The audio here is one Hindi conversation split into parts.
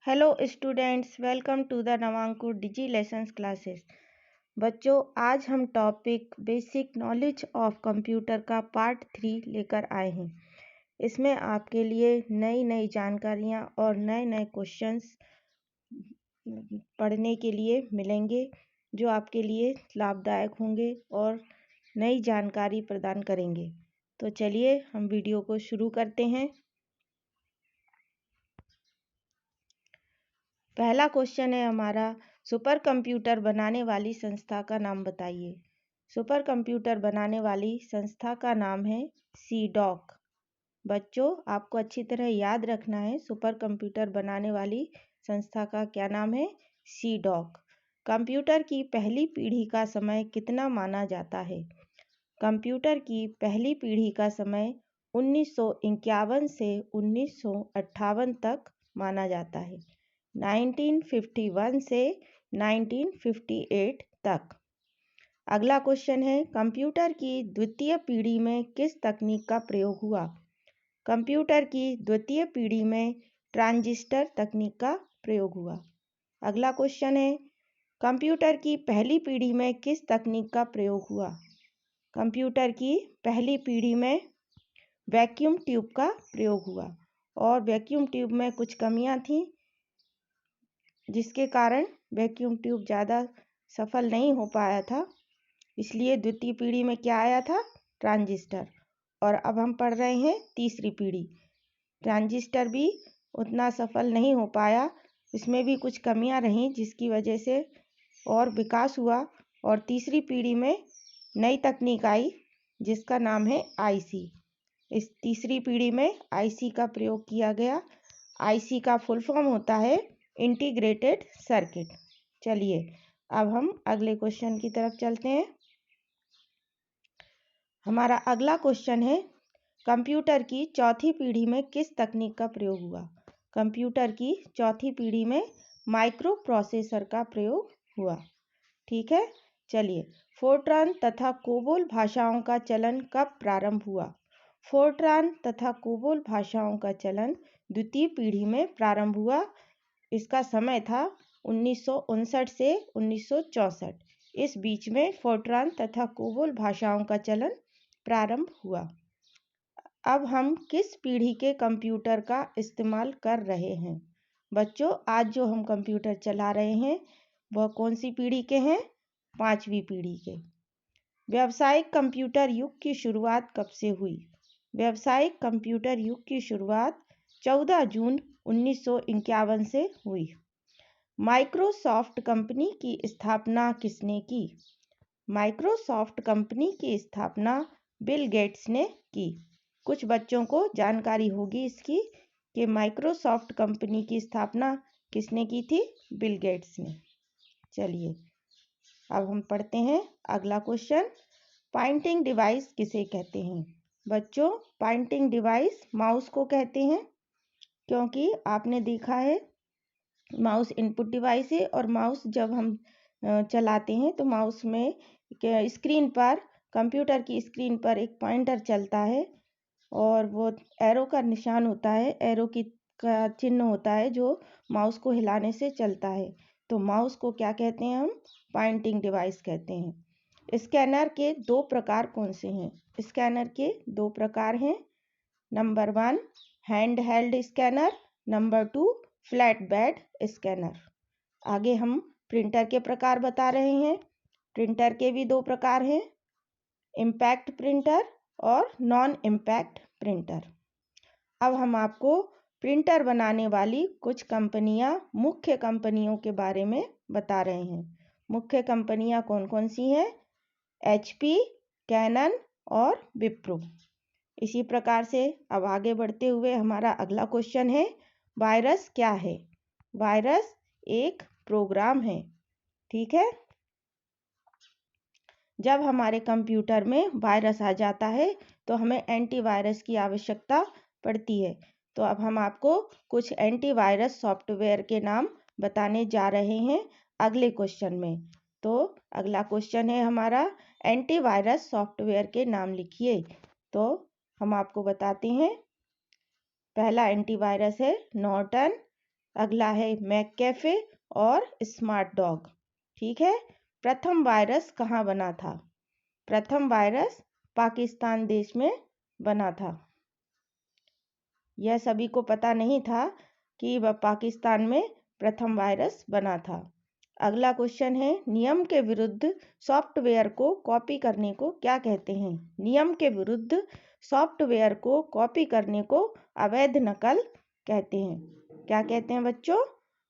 Hello students, welcome to the Navankur digi lessons classes. बच्चों, आज हम topic basic knowledge of computer का पार्ट 3 लेकर आए हैं। इसमें आपके लिए नई नई जानकारियां और नए नए क्वेश्चंस पढ़ने के लिए मिलेंगे, जो आपके लिए लाभदायक होंगे और नई जानकारी प्रदान करेंगे। तो चलिए हम वीडियो को शुरू करते हैं। पहला क्वेश्चन है हमारा, सुपर कंप्यूटर बनाने वाली संस्था का नाम बताइए। सुपर कंप्यूटर बनाने वाली संस्था का नाम है सीडॉक। बच्चों, आपको अच्छी तरह याद रखना है, सुपर कंप्यूटर बनाने वाली संस्था का क्या नाम है? सीडॉक। कंप्यूटर की पहली पीढ़ी का समय कितना माना जाता है? कंप्यूटर की पहली पीढ़ी का समय 1951 से 1958 तक माना जाता है। 1951 से 1958 तक। अगला क्वेश्चन है, कंप्यूटर की द्वितीय पीढ़ी में किस तकनीक का प्रयोग हुआ? कंप्यूटर की द्वितीय पीढ़ी में ट्रांजिस्टर तकनीक का प्रयोग हुआ। अगला क्वेश्चन है, कंप्यूटर की पहली पीढ़ी में किस तकनीक का प्रयोग हुआ? कंप्यूटर की पहली पीढ़ी में वैक्यूम ट्यूब का प्रयोग हुआ, और वैक्यूम ट्यूब में कुछ कमियां थीं, जिसके कारण वैक्यूम ट्यूब ज़्यादा सफल नहीं हो पाया था। इसलिए द्वितीय पीढ़ी में क्या आया था? ट्रांजिस्टर। और अब हम पढ़ रहे हैं तीसरी पीढ़ी। ट्रांजिस्टर भी उतना सफल नहीं हो पाया, इसमें भी कुछ कमियां रहीं, जिसकी वजह से और विकास हुआ, और तीसरी पीढ़ी में नई तकनीक आई जिसका नाम है आईसी। इस तीसरी पीढ़ी में आईसी का प्रयोग किया गया। आईसी का फुल फॉर्म होता है इंटीग्रेटेड सर्किट। चलिए अब हम अगले क्वेश्चन की तरफ चलते हैं। हमारा अगला क्वेश्चन है, कंप्यूटर की चौथी पीढ़ी में किस तकनीक का प्रयोग हुआ? कंप्यूटर की चौथी पीढ़ी में माइक्रो प्रोसेसर का प्रयोग हुआ। ठीक है, चलिए। फोर्ट्रान तथा कोबोल भाषाओं का चलन कब प्रारंभ हुआ? फोर्ट्रान तथा कोबोल भाषाओं का चलन द्वितीय पीढ़ी में प्रारंभ हुआ। इसका समय था 1959 से 1964। इस बीच में फोर्ट्रान तथा कोबोल भाषाओं का चलन प्रारंभ हुआ। अब हम किस पीढ़ी के कंप्यूटर का इस्तेमाल कर रहे हैं? बच्चों, आज जो हम कंप्यूटर चला रहे हैं वह कौन सी पीढ़ी के हैं? 5वीं पीढ़ी के। व्यावसायिक कंप्यूटर युग की शुरुआत कब से हुई? व्यावसायिक कंप्यूटर युग की शुरुआत 14 जून 1951 से हुई। माइक्रोसॉफ्ट कंपनी की स्थापना किसने की? माइक्रोसॉफ्ट कंपनी की स्थापना बिल गेट्स ने की। कुछ बच्चों को जानकारी होगी इसकी कि माइक्रोसॉफ्ट कंपनी की स्थापना किसने की थी? बिल गेट्स ने। चलिए अब हम पढ़ते हैं अगला क्वेश्चन, पॉइंटिंग डिवाइस किसे कहते हैं? बच्चों, पॉइंटिंग डिवाइस माउस को कहते हैं, क्योंकि आपने देखा है माउस इनपुट डिवाइस है, और माउस जब हम चलाते हैं तो माउस में स्क्रीन पर, कंप्यूटर की स्क्रीन पर एक पॉइंटर चलता है, और वो एरो का निशान होता है, एरो की का चिन्ह होता है, जो माउस को हिलाने से चलता है। तो माउस को क्या कहते हैं? हम पॉइंटिंग डिवाइस कहते हैं। स्कैनर के दो प्रकार कौन से हैं? स्कैनर के दो प्रकार हैं। Number 1 hand held scanner, number 2 flat bed scanner. आगे हम प्रिंटर के प्रकार बता रहे हैं। प्रिंटर के भी दो प्रकार हैं, इम्पैक्ट प्रिंटर और नॉन इम्पैक्ट प्रिंटर। अब हम आपको प्रिंटर बनाने वाली कुछ कंपनियां, मुख्य कंपनियों के बारे में बता रहे हैं। मुख्य कंपनियां कौन कौन सी हैं? HP, कैनन और विप्रो। इसी प्रकार से अब आगे बढ़ते हुए हमारा अगला क्वेश्चन है, वायरस क्या है? वायरस एक प्रोग्राम है। ठीक है, जब हमारे कंप्यूटर में वायरस आ जाता है तो हमें एंटीवायरस की आवश्यकता पड़ती है। तो अब हम आपको कुछ एंटीवायरस सॉफ्टवेयर के नाम बताने जा रहे हैं अगले क्वेश्चन में। तो अगला क्वेश्चन है हमारा, एंटीवायरस सॉफ्टवेयर के नाम लिखिए। तो हम आपको बताते हैं। पहला एंटीवायरस है नॉर्टन, अगला है मैककेफे और स्मार्ट डॉग। ठीक है। प्रथम वायरस कहाँ बना था? प्रथम वायरस पाकिस्तान देश में बना था। यह सभी को पता नहीं था कि वह पाकिस्तान में प्रथम वायरस बना था। अगला क्वेश्चन है, नियम के विरुद्ध सॉफ्टवेयर को कॉपी करने को क्या कहते हैं? नियम के विरुद्ध सॉफ्टवेयर को कॉपी करने को अवैध नकल कहते हैं। क्या कहते हैं बच्चों?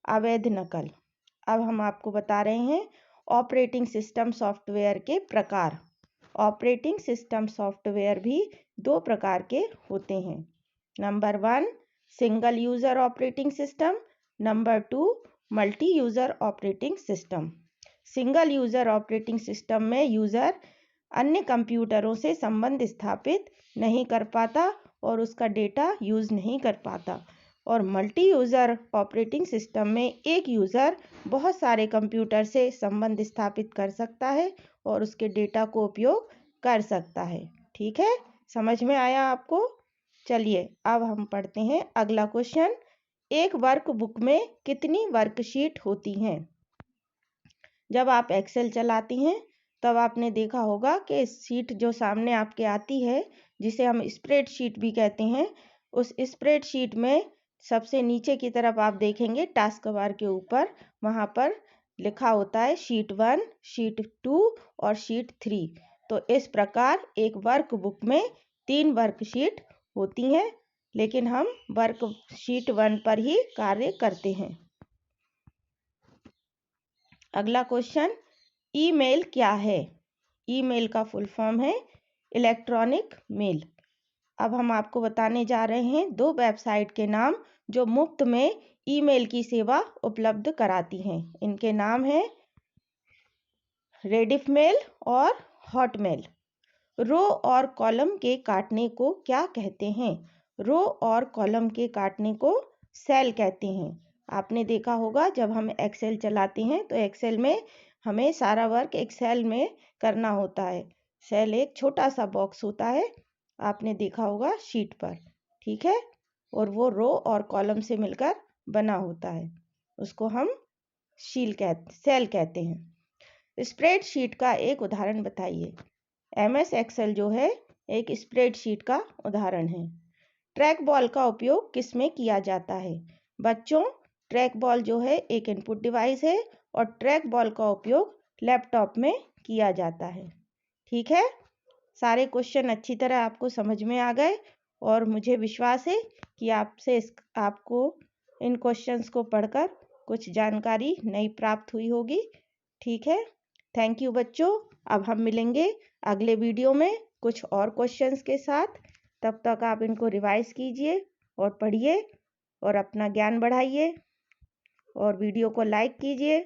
अवैध नकल। अब हम आपको बता रहे हैं ऑपरेटिंग सिस्टम सॉफ्टवेयर के प्रकार। ऑपरेटिंग सिस्टम सॉफ्टवेयर भी दो प्रकार के होते हैं। Number 1 single user operating system, number 2 multi user operating system. Single user operating system में यूज़र अन्य कंप्यूटरों से संबंध स्थापित नहीं कर पाता और उसका डेटा यूज़ नहीं कर पाता। और मल्टी यूज़र ऑपरेटिंग सिस्टम में एक यूज़र बहुत सारे कंप्यूटर से संबंध स्थापित कर सकता है और उसके डेटा को उपयोग कर सकता है। ठीक है, समझ में आया आपको? चलिए अब हम पढ़ते हैं अगला क्वेश्चन। एक वर्कबुक में कितनी वर्कशीट होती हैं? जब आप एक्सेल चलाती हैं तब आपने देखा होगा कि शीट जो सामने आपके आती है, जिसे हम स्प्रेडशीट भी कहते हैं, उस स्प्रेडशीट में सबसे नीचे की तरफ आप देखेंगे टास्क बार के ऊपर, वहाँ पर लिखा होता है शीट 1, शीट 2 और शीट 3। तो इस प्रकार एक वर्कबुक में 3 वर्कशीट होती हैं, लेकिन हम वर्कशीट 1 पर ही कार्य करते हैं। अगला क्वेश्चन, ईमेल क्या है? ईमेल का फुल फॉर्म है इलेक्ट्रॉनिक मेल। अब हम आपको बताने जा रहे हैं दो वेबसाइट के नाम जो मुफ्त में ईमेल की सेवा उपलब्ध कराती हैं। इनके नाम हैं रेडिफमेल और हॉटमेल। रो और कॉलम के काटने को क्या कहते हैं? रो और कॉलम के काटने को सेल कहते हैं। आपने देखा होगा जब हम एक्सेल चलाते हैं तो एक्सेल में हमें सारा वर्क एक्सेल में करना होता है। सेल एक छोटा सा बॉक्स होता है, आपने देखा होगा शीट पर। ठीक है, और वो रो और कॉलम से मिलकर बना होता है, उसको हम सेल कहते हैं। स्प्रेडशीट का एक उदाहरण बताइए। MS एक्सेल जो है एक स्प्रेडशीट का उदाहरण है। ट्रैक बॉल का उपयोग किस में किया जाता है? बच्चों, ट्रैक बॉल जो है एक इनपुट डिवाइस है और ट्रैक बॉल का उपयोग लैपटॉप में किया जाता है। ठीक है, सारे क्वेश्चन अच्छी तरह आपको समझ में आ गए और मुझे विश्वास है कि आपको इन क्वेश्चंस को पढ़कर कुछ जानकारी नई प्राप्त हुई होगी। ठीक है, थैंक यू बच्चों। अब हम मिलेंगे अगले वीडियो में कुछ और क्वेश्चंस के साथ। तब तक आप इनको रिवाइज कीजिए और पढ़िए और अपना ज्ञान बढ़ाइए और वीडियो को लाइक कीजिए।